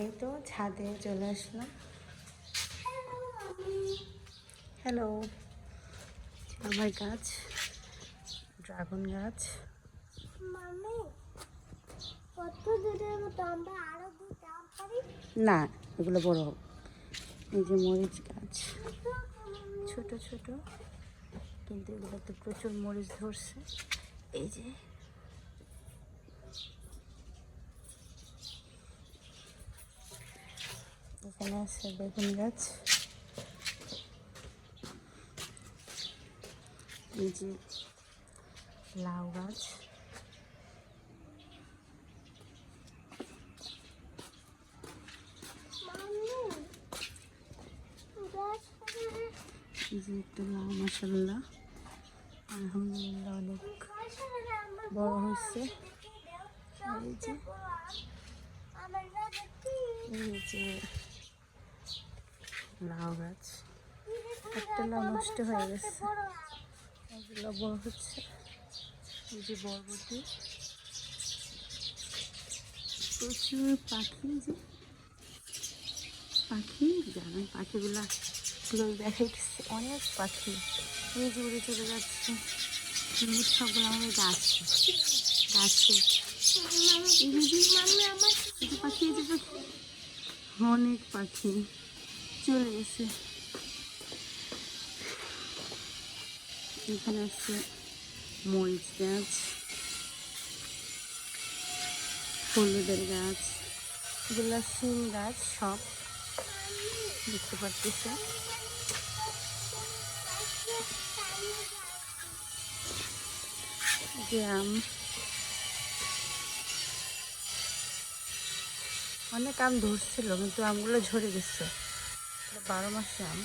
এই তো ছাদে চলে আসলাম। হ্যালো, আমার গাছ, ড্রাগন গাছ। না, এগুলো বড় হোক। এই যে মরিচ গাছ, ছোট ছোট, কিন্তু এগুলোতে প্রচুর মরিচ ধরছে। এই যে এখানে আছে বেগুন গাছ, এই যে লাউ গাছ, এই যে একটা লাউ, মাশাআল্লাহ আলহামদুলিল্লাহ অনেক বড় হয়েছে। এই যে লাউ গাছ, একটা লাউ নষ্ট হয়ে গেছে, এগুলো বড় হচ্ছে। এই যে বরবটি, প্রচুর পাখি, যে পাখি জানেন, পাখিগুলা দেখাইতেছে, অনেক পাখি এই যে উড়ে চলে যাচ্ছে। সবগুলো আমাদের গাছে গাছে পাখি, এই যে পাখি, অনেক পাখি চলে গেছে। এখানে আছে মরিচ গাছ, হলুদের গাছ, এগুলো সিম গাছ, সব দেখতে পাচ্ছি। আম, অনেক আম ধরছিল, কিন্তু আমগুলো ঝরে গেছে। 12 মাসে আম।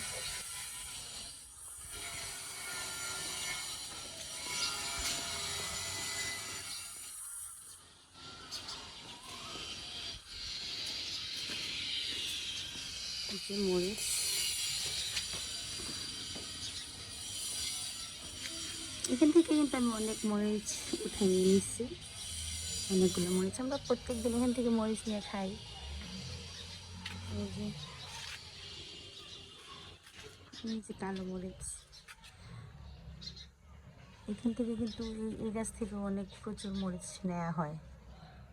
মরিচ, এখান থেকে কিন্তু আমি অনেক মরিচ উঠে নিয়ে নিচ্ছি, অনেকগুলো মরিচ। আমরা প্রত্যেক দিন এখান থেকে মরিচ নিয়ে খাই। এই যে কালো মরিচ, এখান থেকে কিন্তু এই গাছ থেকে অনেক প্রচুর মরিচ নেওয়া হয়,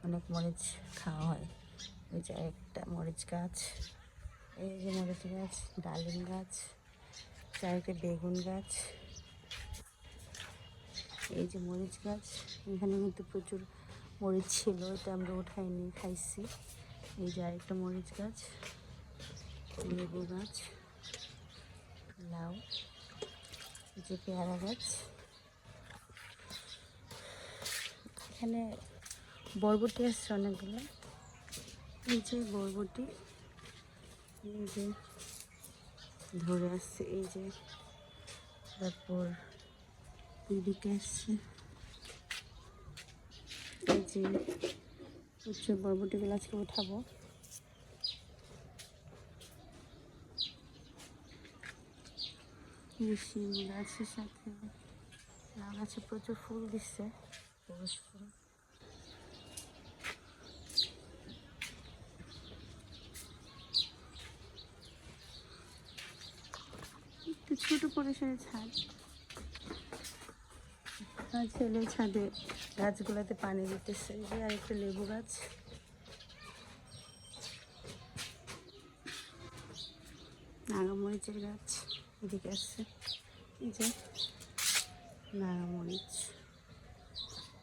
অনেক মরিচ খাওয়া হয়। এই যে একটা মরিচ গাছ, এই যে মরিচ গাছ, ডালিম গাছ, চারিটা বেগুন গাছ, এই যে মরিচ গাছ। এখানে কিন্তু প্রচুর মরিচ ছিল, এটা আমরা উঠাই নিয়ে খাইছি। এই যে আরেকটা মরিচ গাছ, লেবু গাছ, লাউ, যে পেয়ারা গাছ। এখানে বরবটি আসছে অনেকগুলো, এই যে বরবটি, এই যে ধরে আসছে, এই যে, তারপর এদিকে আসছে, এই যে প্রচুর বরবটিগুলো আজকে উঠাবো। শিম গাছের সাথে লাউ গাছে প্রচুর ফুল দিচ্ছে, সবুজ ফুল। একটু ছোট পরিসরে ছাদ, আর ছেলে ছাদে গাছগুলোতে পানি দিতেছে। এই যে আরেকটা লেবু গাছ, নাগামরিচের গাছ এদিকে আসছে, এই যে নাগামরিচ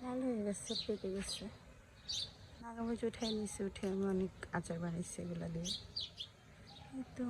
লাল হয়ে গেছে, পেকে গেছে। নাগামরিচ উঠাই নিচ্ছে, উঠে আমি অনেক আচার বানিয়েছি এগুলো দিয়ে। এই তো